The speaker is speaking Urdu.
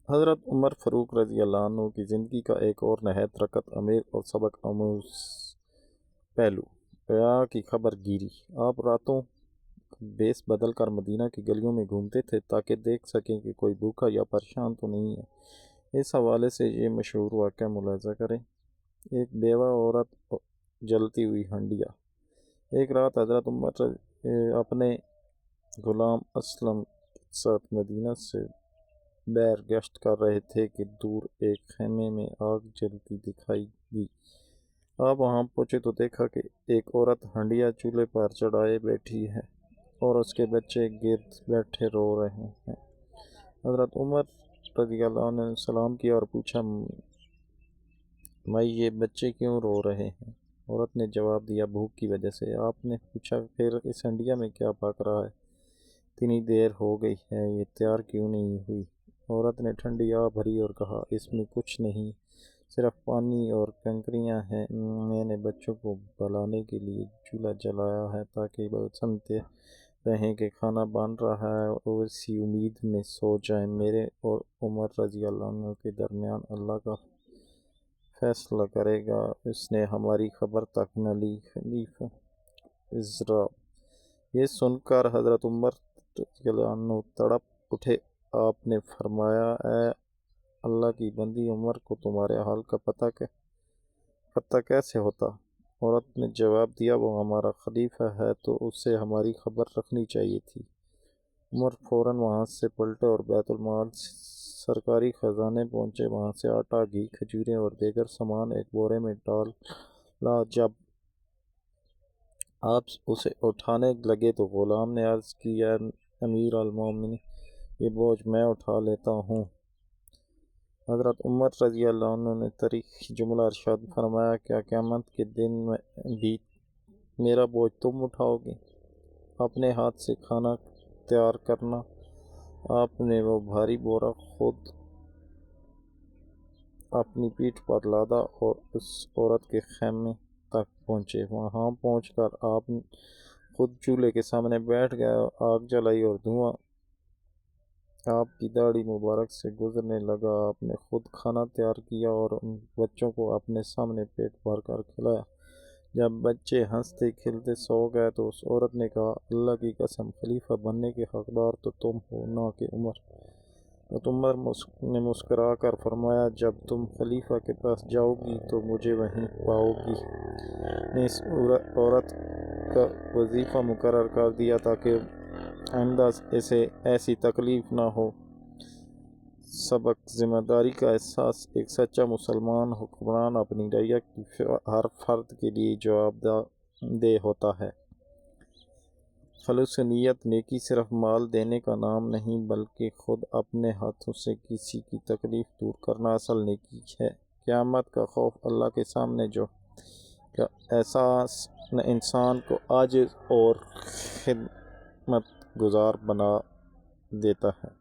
حضرت عمر فاروق رضی اللہ عنہ کی زندگی کا ایک اور نہایت رکعت امیر اور سبق آموز پہلو، حیا کی خبر گیری۔ آپ راتوں بیس بدل کر مدینہ کی گلیوں میں گھومتے تھے تاکہ دیکھ سکیں کہ کوئی بھوکا یا پریشان تو نہیں ہے۔ اس حوالے سے یہ مشہور واقعہ ملاحظہ کریں۔ ایک بیوہ عورت جلتی ہوئی ہنڈیا۔ ایک رات حضرت عمر اپنے غلام اسلم کے ساتھ مدینہ سے بیر گشت کر رہے تھے کہ دور ایک خیمے میں آگ جلتی دکھائی دی۔ آپ وہاں پہنچے تو دیکھا کہ ایک عورت ہنڈیا چولہے پر چڑھائے بیٹھی ہے اور اس کے بچے گرد بیٹھے رو رہے ہیں۔ حضرت عمر رضی اللہ عنہ نے سلام کیا اور پوچھا، مائی یہ بچے کیوں رو رہے ہیں؟ عورت نے جواب دیا، بھوک کی وجہ سے۔ آپ نے پوچھا، پھر اس ہنڈیا میں کیا پک رہا ہے؟ اتنی دیر ہو گئی ہے، یہ تیار کیوں نہیں ہوئی؟ عورت نے ٹھنڈی آہ بھری اور کہا، اس میں کچھ نہیں، صرف پانی اور کنکریاں ہیں۔ میں نے بچوں کو بلانے کے لیے چولہا جلایا ہے تاکہ وہ سمجھتے رہیں کہ کھانا بن رہا ہے اور اسی امید میں سو جائیں۔ میرے اور عمر رضی اللہ عنہ کے درمیان اللہ کا فیصلہ کرے گا، اس نے ہماری خبر تک نہ لی۔ خلیفہ اضطراب۔ یہ سن کر حضرت عمر رضی اللہ عنہ تڑپ اٹھے۔ آپ نے فرمایا، اے اللہ کی بندی، عمر کو تمہارے حال کا پتہ کیسے ہوتا؟ عورت نے جواب دیا، وہ ہمارا خلیفہ ہے تو اسے ہماری خبر رکھنی چاہیے تھی۔ عمر فوراً وہاں سے پلٹے اور بیت المال سرکاری خزانے پہنچے۔ وہاں سے آٹا، گھی، کھجوریں اور دیگر سامان ایک بورے میں ڈالا۔ جب آپ اسے اٹھانے لگے تو غلام نے عرض کی، اے امیر المومنین، یہ بوجھ میں اٹھا لیتا ہوں۔ حضرت عمر رضی اللہ عنہ نے تاریخی جملہ ارشاد فرمایا، کیا قیامت کے دن میں بھی میرا بوجھ تم اٹھاؤ گے؟ اپنے ہاتھ سے کھانا تیار کرنا۔ آپ نے وہ بھاری بورا خود اپنی پیٹھ پر لادا اور اس عورت کے خیمے تک پہنچے۔ وہاں پہنچ کر آپ خود چولہے کے سامنے بیٹھ گئے، آگ جلائی اور دھواں آپ کی داڑھی مبارک سے گزرنے لگا۔ آپ نے خود کھانا تیار کیا اور ان بچوں کو اپنے سامنے پیٹ بھر کر کھلایا۔ جب بچے ہنستے کھیلتے سو گئے تو اس عورت نے کہا، اللہ کی قسم، خلیفہ بننے کے حقدار تو تم ہو، نہ کہ عمر۔ حضرت عمر نے مسکرا کر فرمایا، جب تم خلیفہ کے پاس جاؤ گی تو مجھے وہیں پاؤ گی۔ نے اس عورت کا وظیفہ مقرر کر دیا تاکہ آئندہ اسے ایسی تکلیف نہ ہو۔ سبق: ذمہ داری کا احساس۔ ایک سچا مسلمان حکمران اپنی رعیت کی ہر فرد کے لیے جواب دہ ہوتا ہے۔ خلوص نیت۔ نیکی صرف مال دینے کا نام نہیں بلکہ خود اپنے ہاتھوں سے کسی کی تکلیف دور کرنا اصل نیکی ہے۔ قیامت کا خوف۔ اللہ کے سامنے کا احساس انسان کو عاجز اور خدمت گزار بنا دیتا ہے۔